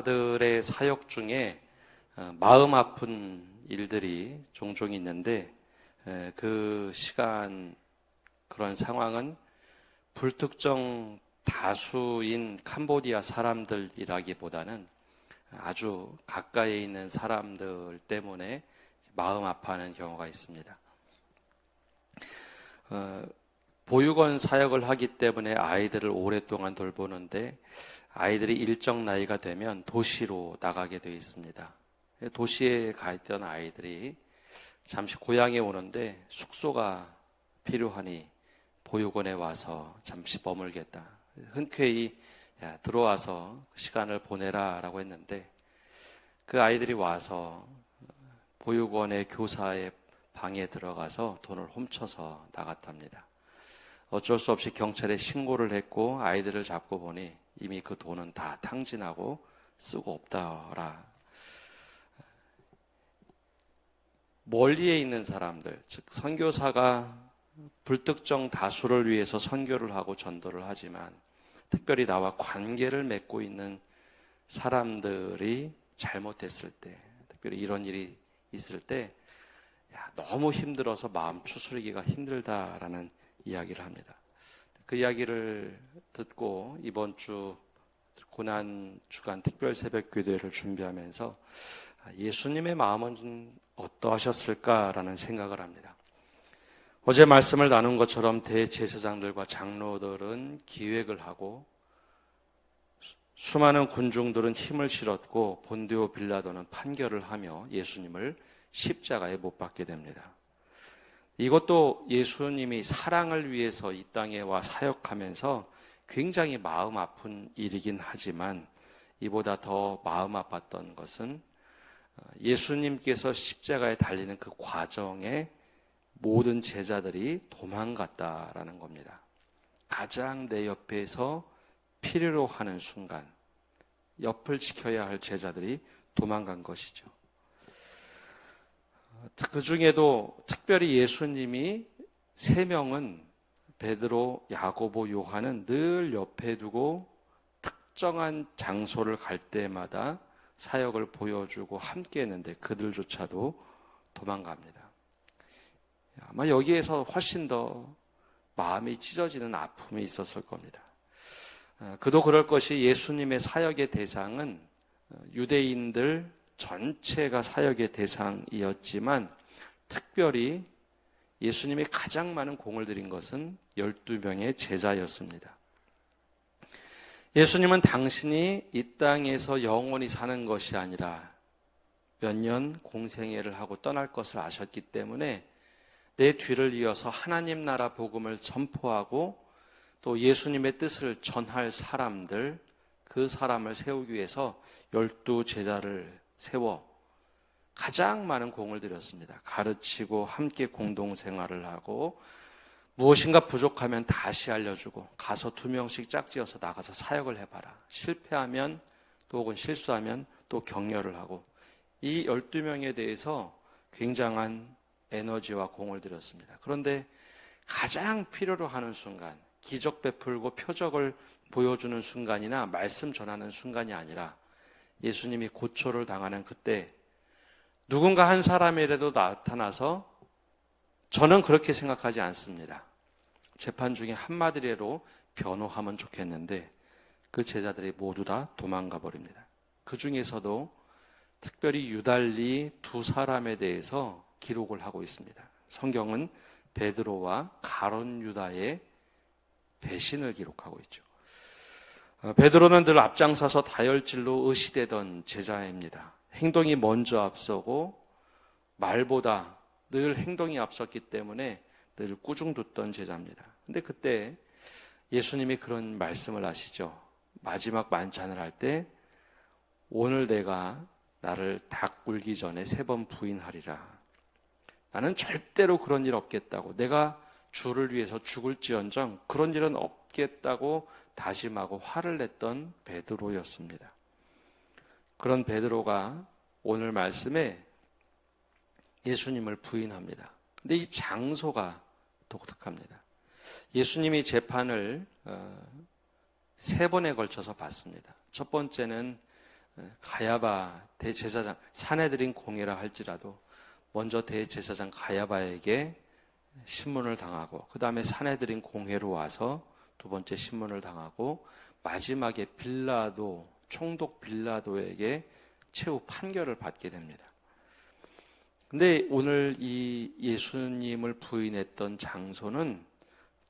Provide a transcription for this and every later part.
사람들의 사역 중에 마음 아픈 일들이 종종 있는데 그 시간 그런 상황은 불특정 다수인 캄보디아 사람들이라기보다는 아주 가까이에 있는 사람들 때문에 마음 아파하는 경우가 있습니다. 보육원 사역을 하기 때문에 아이들을 오랫동안 돌보는데 아이들이 일정 나이가 되면 도시로 나가게 되어 있습니다. 도시에 가 있던 아이들이 잠시 고향에 오는데 숙소가 필요하니 보육원에 와서 잠시 머물겠다. 흔쾌히 들어와서 시간을 보내라 라고 했는데 그 아이들이 와서 보육원의 교사의 방에 들어가서 돈을 훔쳐서 나갔답니다. 어쩔 수 없이 경찰에 신고를 했고 아이들을 잡고 보니 이미 그 돈은 다 탕진하고 쓰고 없다라. 멀리에 있는 사람들, 즉 선교사가 불특정 다수를 위해서 선교를 하고 전도를 하지만 특별히 나와 관계를 맺고 있는 사람들이 잘못했을 때, 특별히 이런 일이 있을 때 너무 힘들어서 마음 추스르기가 힘들다라는 이야기를 합니다. 그 이야기를 듣고 이번 주 고난 주간 특별 새벽 기도회를 준비하면서 예수님의 마음은 어떠하셨을까라는 생각을 합니다. 어제 말씀을 나눈 것처럼 대제사장들과 장로들은 기획을 하고 수많은 군중들은 힘을 실었고 본디오 빌라도는 판결을 하며 예수님을 십자가에 못 박게 됩니다. 이것도 예수님이 사랑을 위해서 이 땅에 와 사역하면서 굉장히 마음 아픈 일이긴 하지만 이보다 더 마음 아팠던 것은 예수님께서 십자가에 달리는 그 과정에 모든 제자들이 도망갔다라는 겁니다. 가장 내 옆에서 필요로 하는 순간 옆을 지켜야 할 제자들이 도망간 것이죠. 그 중에도 특별히 예수님이 3명은 베드로, 야고보, 요한은 늘 옆에 두고 특정한 장소를 갈 때마다 사역을 보여주고 함께 했는데 그들조차도 도망갑니다. 아마 여기에서 훨씬 더 마음이 찢어지는 아픔이 있었을 겁니다. 그도 그럴 것이 예수님의 사역의 대상은 유대인들 전체가 사역의 대상이었지만 특별히 예수님이 가장 많은 공을 들인 것은 12명의 제자였습니다. 예수님은 당신이 이 땅에서 영원히 사는 것이 아니라 몇 년 공생애를 하고 떠날 것을 아셨기 때문에 내 뒤를 이어서 하나님 나라 복음을 선포하고 또 예수님의 뜻을 전할 사람들, 그 사람을 세우기 위해서 12제자를 세워 가장 많은 공을 들였습니다. 가르치고 함께 공동생활을 하고 무엇인가 부족하면 다시 알려주고 가서 2명씩 짝지어서 나가서 사역을 해봐라. 실패하면 또 혹은 실수하면 또 격려를 하고 이 12명에 대해서 굉장한 에너지와 공을 들였습니다. 그런데 가장 필요로 하는 순간, 기적 베풀고 표적을 보여주는 순간이나 말씀 전하는 순간이 아니라 예수님이 고초를 당하는 그때 누군가 한 사람이라도 나타나서 저는 그렇게 생각하지 않습니다. 재판 중에 한마디로 변호하면 좋겠는데 그 제자들이 모두 다 도망가 버립니다. 그 중에서도 특별히 유달리 2사람에 대해서 기록을 하고 있습니다. 성경은 베드로와 가룟 유다의 배신을 기록하고 있죠. 베드로는 늘 앞장서서 다혈질로 의시되던 제자입니다. 행동이 먼저 앞서고 말보다 늘 행동이 앞섰기 때문에 늘 꾸중뒀던 제자입니다. 근데 그때 예수님이 그런 말씀을 하시죠. 마지막 만찬을 할 때 오늘 내가 나를 닭 울기 전에 3번 부인하리라. 나는 절대로 그런 일 없겠다고, 내가 주를 위해서 죽을지언정 그런 일은 없겠다고 다짐하고 화를 냈던 베드로였습니다. 그런 베드로가 오늘 말씀에 예수님을 부인합니다. 근데 이 장소가 독특합니다. 예수님이 재판을 3번에 걸쳐서 받습니다. 첫 번째는 가야바 대제사장, 사내들인 공회라 할지라도 먼저 대제사장 가야바에게 신문을 당하고, 그 다음에 사내들인 공회로 와서 두 번째 신문을 당하고, 마지막에 빌라도, 총독 빌라도에게 최후 판결을 받게 됩니다. 근데 오늘 이 예수님을 부인했던 장소는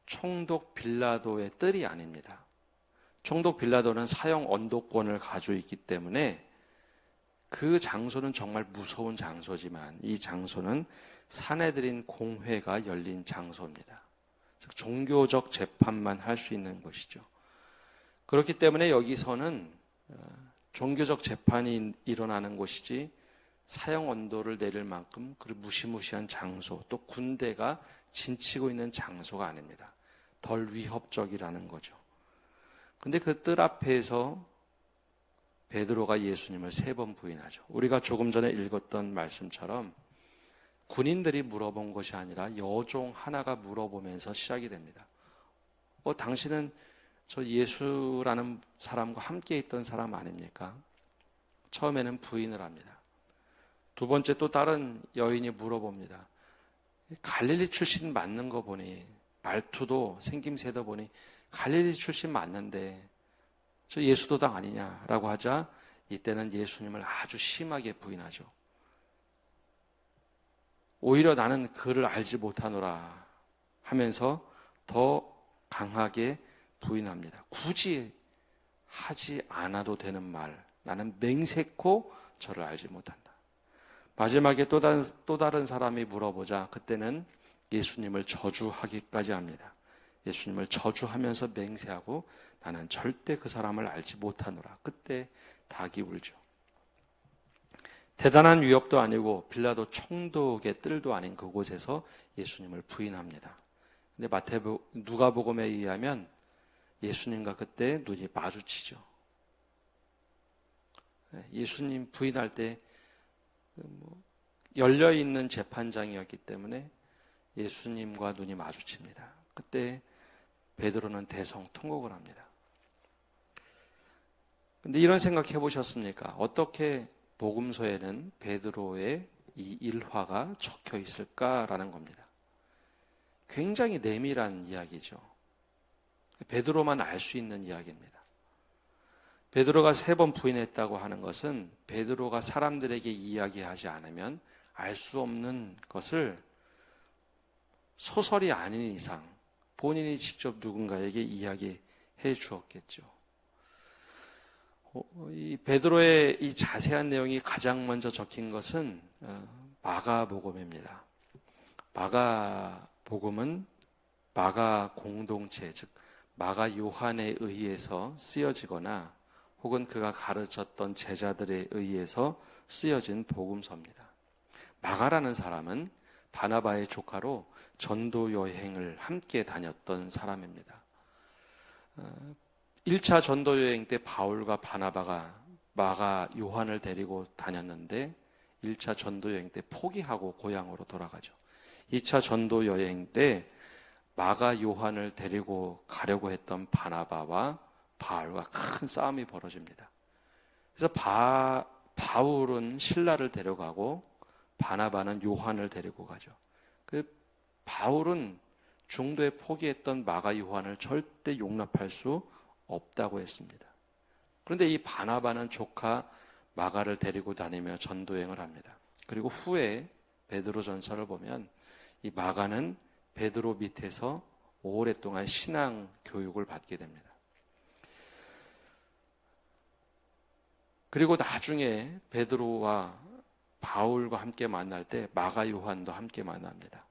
총독 빌라도의 뜰이 아닙니다. 총독 빌라도는 사형 언도권을 가지고 있기 때문에 그 장소는 정말 무서운 장소지만, 이 장소는 사내들인 공회가 열린 장소입니다. 즉 종교적 재판만 할 수 있는 것이죠. 그렇기 때문에 여기서는 종교적 재판이 일어나는 곳이지 사형 언도를 내릴 만큼 그 무시무시한 장소, 또 군대가 진치고 있는 장소가 아닙니다. 덜 위협적이라는 거죠. 근데 그 뜰 앞에서 베드로가 예수님을 3번 부인하죠. 우리가 조금 전에 읽었던 말씀처럼 군인들이 물어본 것이 아니라 여종 하나가 물어보면서 시작이 됩니다. 당신은 저 예수라는 사람과 함께 있던 사람 아닙니까? 처음에는 부인을 합니다. 두 번째 또 다른 여인이 물어봅니다. 갈릴리 출신 맞는 거 보니, 말투도 생김새도 보니 갈릴리 출신 맞는데 저 예수도당 아니냐라고 하자, 이때는 예수님을 아주 심하게 부인하죠. 오히려 나는 그를 알지 못하노라 하면서 더 강하게 부인합니다. 굳이 하지 않아도 되는 말, 나는 맹세코 저를 알지 못한다. 마지막에 또 다른 사람이 물어보자, 그때는 예수님을 저주하기까지 합니다. 예수님을 저주하면서 맹세하고 나는 절대 그 사람을 알지 못하노라. 그때 닭이 울죠. 대단한 위협도 아니고 빌라도 총독의 뜰도 아닌 그곳에서 예수님을 부인합니다. 근데 누가복음에 의하면 예수님과 그때 눈이 마주치죠. 예수님 부인할 때 열려있는 재판장이었기 때문에 예수님과 눈이 마주칩니다. 그때 베드로는 대성통곡을 합니다. 근데 이런 생각 해보셨습니까? 어떻게 복음서에는 베드로의 이 일화가 적혀 있을까라는 겁니다. 굉장히 내밀한 이야기죠. 베드로만 알 수 있는 이야기입니다. 베드로가 3번 부인했다고 하는 것은 베드로가 사람들에게 이야기하지 않으면 알 수 없는 것을 소설이 아닌 이상 본인이 직접 누군가에게 이야기해 주었겠죠. 이 베드로의 이 자세한 내용이 가장 먼저 적힌 것은 마가복음입니다. 마가복음은 마가 공동체, 즉 마가 요한에 의해서 쓰여지거나 혹은 그가 가르쳤던 제자들에 의해서 쓰여진 복음서입니다. 마가라는 사람은 바나바의 조카로 전도 여행을 함께 다녔던 사람입니다. 1차 전도 여행 때 바울과 바나바가 마가 요한을 데리고 다녔는데 1차 전도 여행 때 포기하고 고향으로 돌아가죠. 2차 전도 여행 때 마가 요한을 데리고 가려고 했던 바나바와 바울과 큰 싸움이 벌어집니다. 그래서 바울은 실라를 데려가고 바나바는 요한을 데리고 가죠. 그 바울은 중도에 포기했던 마가 요한을 절대 용납할 수 없다고 했습니다. 그런데 이 바나바는 조카 마가를 데리고 다니며 전도행을 합니다. 그리고 후에 베드로전서를 보면 이 마가는 베드로 밑에서 오랫동안 신앙 교육을 받게 됩니다. 그리고 나중에 베드로와 바울과 함께 만날 때 마가 요한도 함께 만납니다.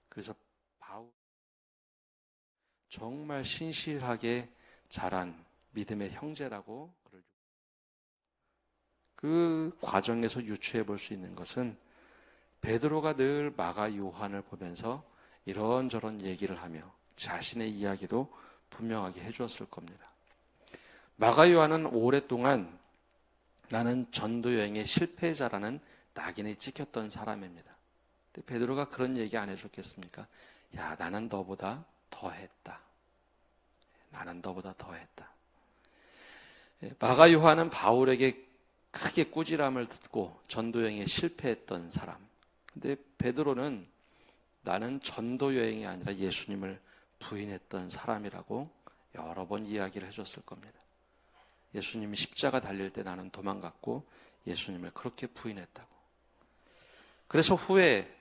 그래서 바울 정말 신실하게 자란 믿음의 형제라고 그 과정에서 유추해 볼 수 있는 것은 베드로가 늘 마가 요한을 보면서 이런저런 얘기를 하며 자신의 이야기도 분명하게 해주었을 겁니다. 마가 요한은 오랫동안 나는 전도 여행의 실패자라는 낙인이 찍혔던 사람입니다. 근데 베드로가 그런 얘기 안 해줬겠습니까? 야, 나는 너보다 더했다. 나는 너보다 더했다. 마가 요한은 바울에게 크게 꾸지람을 듣고 전도 여행에 실패했던 사람. 근데 베드로는 나는 전도 여행이 아니라 예수님을 부인했던 사람이라고 여러 번 이야기를 해줬을 겁니다. 예수님이 십자가 달릴 때 나는 도망갔고 예수님을 그렇게 부인했다고. 그래서 후에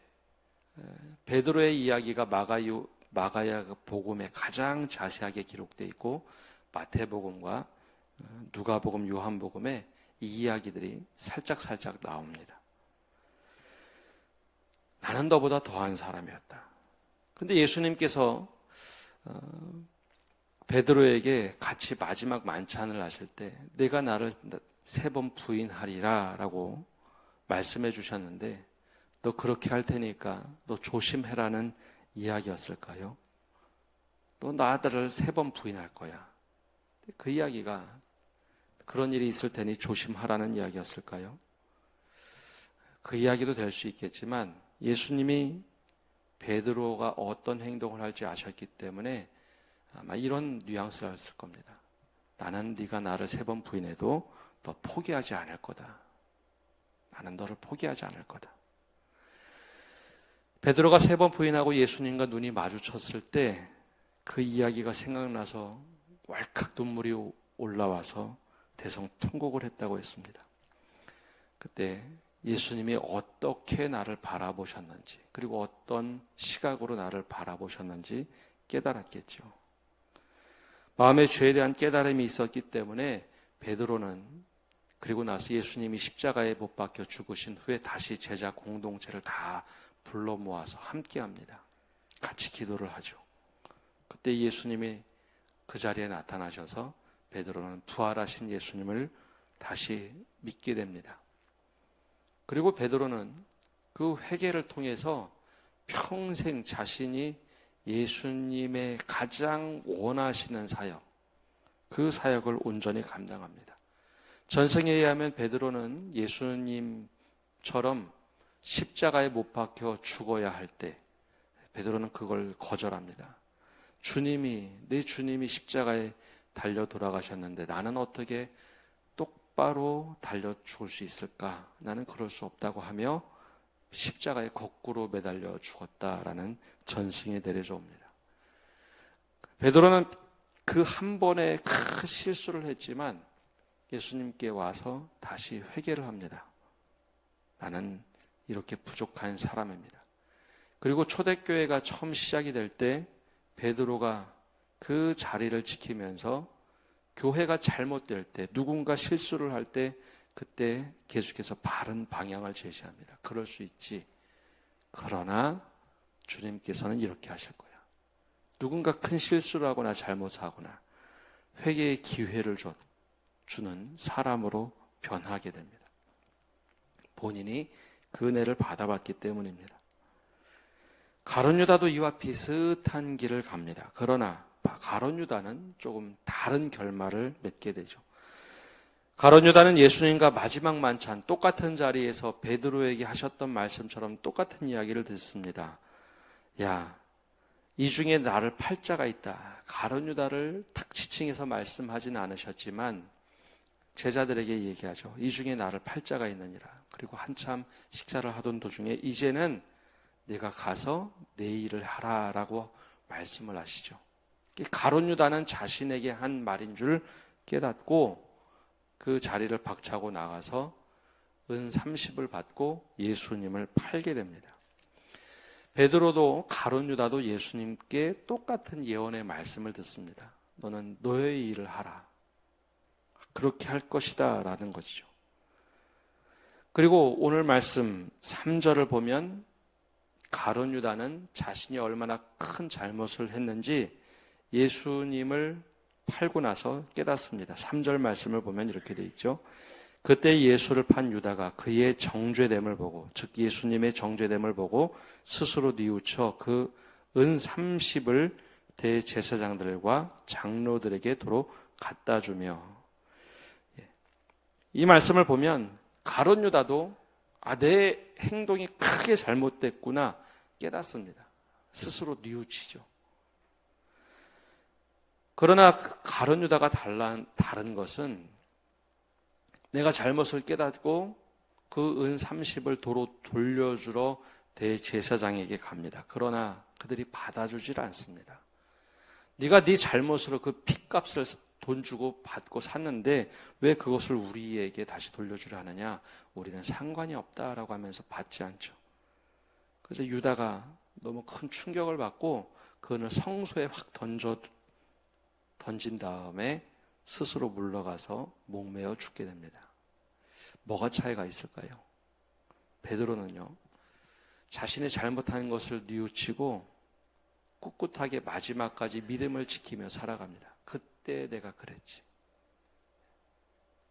베드로의 이야기가 마가야 복음에 가장 자세하게 기록되어 있고 마태복음과 누가복음, 요한복음에 이 이야기들이 살짝 나옵니다. 나는 너보다 더한 사람이었다. 근데 예수님께서 베드로에게 같이 마지막 만찬을 하실 때 내가 나를 3번 부인하리라 라고 말씀해 주셨는데 너 그렇게 할 테니까 너 조심해라는 이야기였을까요? 너 나를 3번 부인할 거야. 그 이야기가 그런 일이 있을 테니 조심하라는 이야기였을까요? 그 이야기도 될 수 있겠지만 예수님이 베드로가 어떤 행동을 할지 아셨기 때문에 아마 이런 뉘앙스였을 겁니다. 나는 네가 나를 3번 부인해도 너 포기하지 않을 거다. 나는 너를 포기하지 않을 거다. 베드로가 3번 부인하고 예수님과 눈이 마주쳤을 때 그 이야기가 생각나서 왈칵 눈물이 올라와서 대성통곡을 했다고 했습니다. 그때 예수님이 어떻게 나를 바라보셨는지 그리고 어떤 시각으로 나를 바라보셨는지 깨달았겠죠. 마음의 죄에 대한 깨달음이 있었기 때문에 베드로는 그리고 나서 예수님이 십자가에 못 박혀 죽으신 후에 다시 제자 공동체를 다 불러 모아서 함께합니다. 같이 기도를 하죠. 그때 예수님이 그 자리에 나타나셔서 베드로는 부활하신 예수님을 다시 믿게 됩니다. 그리고 베드로는 그 회개를 통해서 평생 자신이 예수님의 가장 원하시는 사역, 그 사역을 온전히 감당합니다. 전승에 의하면 베드로는 예수님처럼 십자가에 못 박혀 죽어야 할 때 베드로는 그걸 거절합니다. 내 주님이 십자가에 달려 돌아가셨는데 나는 어떻게 똑바로 달려 죽을 수 있을까? 나는 그럴 수 없다고 하며 십자가에 거꾸로 매달려 죽었다라는 전승에 내려져 옵니다. 베드로는 그 한 번에 큰 실수를 했지만 예수님께 와서 다시 회개를 합니다. 나는 이렇게 부족한 사람입니다. 그리고 초대교회가 처음 시작이 될 때 베드로가 그 자리를 지키면서 교회가 잘못될 때 누군가 실수를 할 때 그때 계속해서 바른 방향을 제시합니다. 그럴 수 있지. 그러나 주님께서는 이렇게 하실 거야. 누군가 큰 실수를 하거나 잘못하거나 회개의 기회를 주는 사람으로 변하게 됩니다. 본인이 그 은혜를 받아봤기 때문입니다. 가룟 유다도 이와 비슷한 길을 갑니다. 그러나 가룟 유다는 조금 다른 결말을 맺게 되죠. 가룟 유다는 예수님과 마지막 만찬 똑같은 자리에서 베드로에게 하셨던 말씀처럼 똑같은 이야기를 듣습니다. 야, 이 중에 나를 팔 자가 있다. 가룟 유다를 탁 지칭해서 말씀하지는 않으셨지만 제자들에게 얘기하죠. 이 중에 나를 팔 자가 있느니라. 그리고 한참 식사를 하던 도중에 이제는 내가 가서 내 일을 하라라고 말씀을 하시죠. 가룟 유다는 자신에게 한 말인 줄 깨닫고 그 자리를 박차고 나가서 은 30을 받고 예수님을 팔게 됩니다. 베드로도 가룟 유다도 예수님께 똑같은 예언의 말씀을 듣습니다. 너는 너의 일을 하라. 그렇게 할 것이다 라는 것이죠. 그리고 오늘 말씀 3절을 보면 가룟 유다는 자신이 얼마나 큰 잘못을 했는지 예수님을 팔고 나서 깨닫습니다. 3절 말씀을 보면 이렇게 돼 있죠. 그때 예수를 판 유다가 그의 정죄됨을 보고, 즉 예수님의 정죄됨을 보고 스스로 뉘우쳐 그 은 30을 대제사장들과 장로들에게 도로 갖다 주며, 이 말씀을 보면 가룟 유다도 내 행동이 크게 잘못됐구나 깨닫습니다. 스스로 뉘우치죠. 그러나 가룟 유다가 다른 것은 내가 잘못을 깨닫고 그 은 30을 도로 돌려주러 대제사장에게 갑니다. 그러나 그들이 받아주질 않습니다. 네가 네 잘못으로 그 핏값을 돈 주고 받고 샀는데 왜 그것을 우리에게 다시 돌려주려 하느냐? 우리는 상관이 없다라고 하면서 받지 않죠. 그래서 유다가 너무 큰 충격을 받고 그 은을 성소에 확 던진 다음에 스스로 물러가서 목매어 죽게 됩니다. 뭐가 차이가 있을까요? 베드로는요, 자신이 잘못한 것을 뉘우치고 꿋꿋하게 마지막까지 믿음을 지키며 살아갑니다. 그때 내가 그랬지.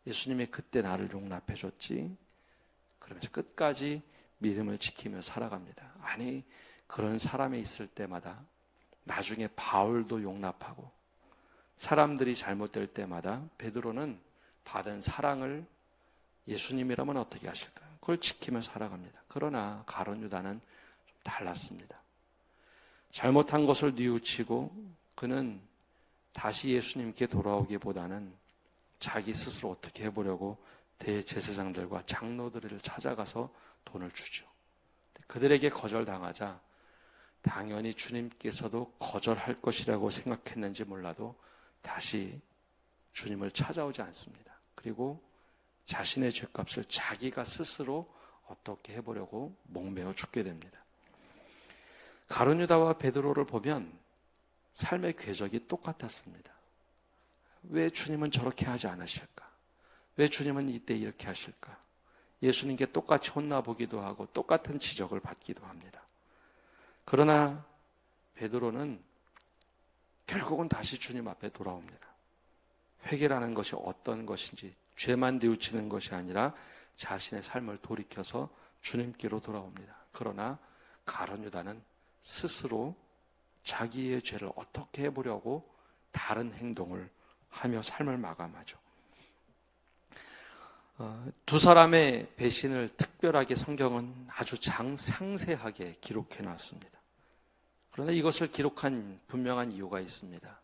예수님이 그때 나를 용납해 줬지. 그러면서 끝까지 믿음을 지키며 살아갑니다. 아니, 그런 사람이 있을 때마다 나중에 바울도 용납하고 사람들이 잘못될 때마다 베드로는 받은 사랑을 예수님이라면 어떻게 하실까요? 그걸 지키며 살아갑니다. 그러나 가룟 유다는 좀 달랐습니다. 잘못한 것을 뉘우치고 그는 다시 예수님께 돌아오기보다는 자기 스스로 어떻게 해보려고 대제사장들과 장로들을 찾아가서 돈을 주죠. 그들에게 거절당하자 당연히 주님께서도 거절할 것이라고 생각했는지 몰라도 다시 주님을 찾아오지 않습니다. 그리고 자신의 죄값을 자기가 스스로 어떻게 해보려고 목매어 죽게 됩니다. 가룟 유다와 베드로를 보면 삶의 궤적이 똑같았습니다. 왜 주님은 저렇게 하지 않으실까? 왜 주님은 이때 이렇게 하실까? 예수님께 똑같이 혼나보기도 하고 똑같은 지적을 받기도 합니다. 그러나 베드로는 결국은 다시 주님 앞에 돌아옵니다. 회개라는 것이 어떤 것인지, 죄만 뉘우치는 것이 아니라 자신의 삶을 돌이켜서 주님께로 돌아옵니다. 그러나 가룟 유다는 스스로 자기의 죄를 어떻게 해보려고 다른 행동을 하며 삶을 마감하죠. 두 사람의 배신을 특별하게 성경은 아주 상세하게 기록해 놨습니다. 그러나 이것을 기록한 분명한 이유가 있습니다.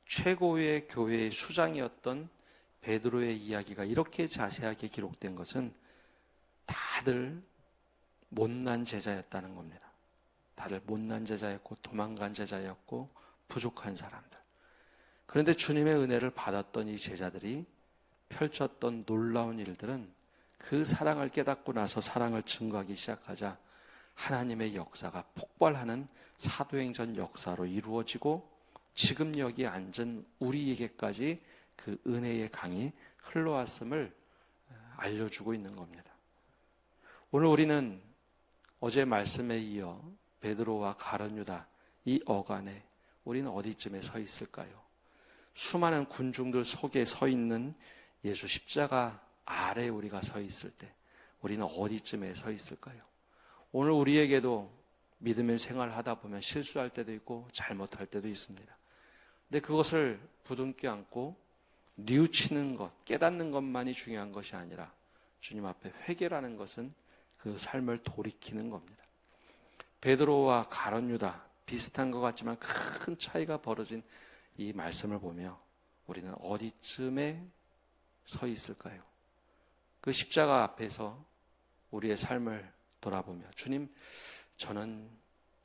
최고의 교회의 수장이었던 베드로의 이야기가 이렇게 자세하게 기록된 것은 다들 못난 제자였다는 겁니다. 다들 못난 제자였고 도망간 제자였고 부족한 사람들. 그런데 주님의 은혜를 받았던 이 제자들이 펼쳤던 놀라운 일들은 그 사랑을 깨닫고 나서 사랑을 증거하기 시작하자 하나님의 역사가 폭발하는 사도행전 역사로 이루어지고 지금 여기 앉은 우리에게까지 그 은혜의 강이 흘러왔음을 알려주고 있는 겁니다. 오늘 우리는 어제 말씀에 이어 베드로와 가룟 유다 이 어간에 우리는 어디쯤에 서 있을까요? 수많은 군중들 속에 서 있는 예수 십자가 아래 우리가 서 있을 때 우리는 어디쯤에 서 있을까요? 오늘 우리에게도 믿음의 생활을 하다 보면 실수할 때도 있고 잘못할 때도 있습니다. 근데 그것을 부둥켜 안고 뉘우치는 것, 깨닫는 것만이 중요한 것이 아니라 주님 앞에 회개라는 것은 그 삶을 돌이키는 겁니다. 베드로와 가룟 유다 비슷한 것 같지만 큰 차이가 벌어진 이 말씀을 보며 우리는 어디쯤에 서 있을까요? 그 십자가 앞에서 우리의 삶을 돌아보며 주님, 저는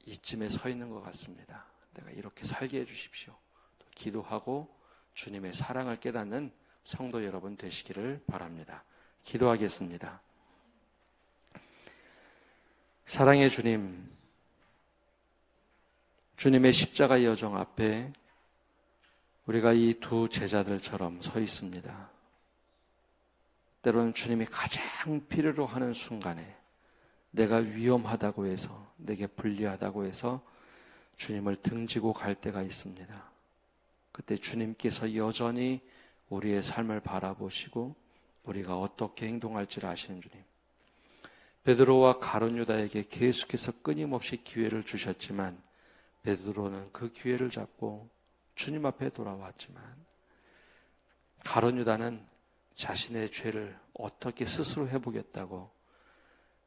이쯤에 서 있는 것 같습니다. 내가 이렇게 살게 해주십시오. 또 기도하고 주님의 사랑을 깨닫는 성도 여러분 되시기를 바랍니다. 기도하겠습니다. 사랑의 주님, 주님의 십자가 여정 앞에 우리가 이 두 제자들처럼 서 있습니다. 때로는 주님이 가장 필요로 하는 순간에 내가 위험하다고 해서, 내게 불리하다고 해서 주님을 등지고 갈 때가 있습니다. 그때 주님께서 여전히 우리의 삶을 바라보시고 우리가 어떻게 행동할지를 아시는 주님. 베드로와 가룟 유다에게 계속해서 끊임없이 기회를 주셨지만 베드로는 그 기회를 잡고 주님 앞에 돌아왔지만 가룟 유다는 자신의 죄를 어떻게 스스로 해보겠다고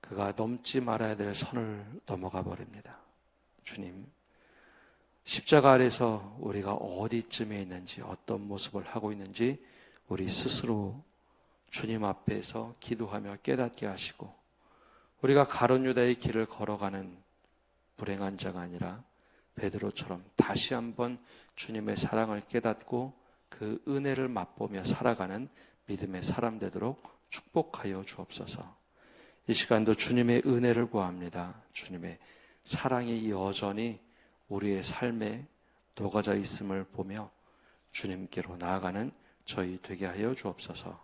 그가 넘지 말아야 될 선을 넘어가 버립니다. 주님, 십자가 아래서 우리가 어디쯤에 있는지, 어떤 모습을 하고 있는지 우리 스스로 주님 앞에서 기도하며 깨닫게 하시고 우리가 가룟 유다의 길을 걸어가는 불행한 자가 아니라 베드로처럼 다시 한번 주님의 사랑을 깨닫고 그 은혜를 맛보며 살아가는 믿음의 사람 되도록 축복하여 주옵소서. 이 시간도 주님의 은혜를 구합니다. 주님의 사랑이 여전히 우리의 삶에 녹아져 있음을 보며 주님께로 나아가는 저희 되게 하여 주옵소서.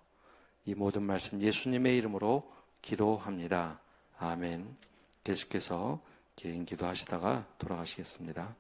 이 모든 말씀 예수님의 이름으로 기도합니다. 아멘. 계속해서 개인 기도하시다가 돌아가시겠습니다.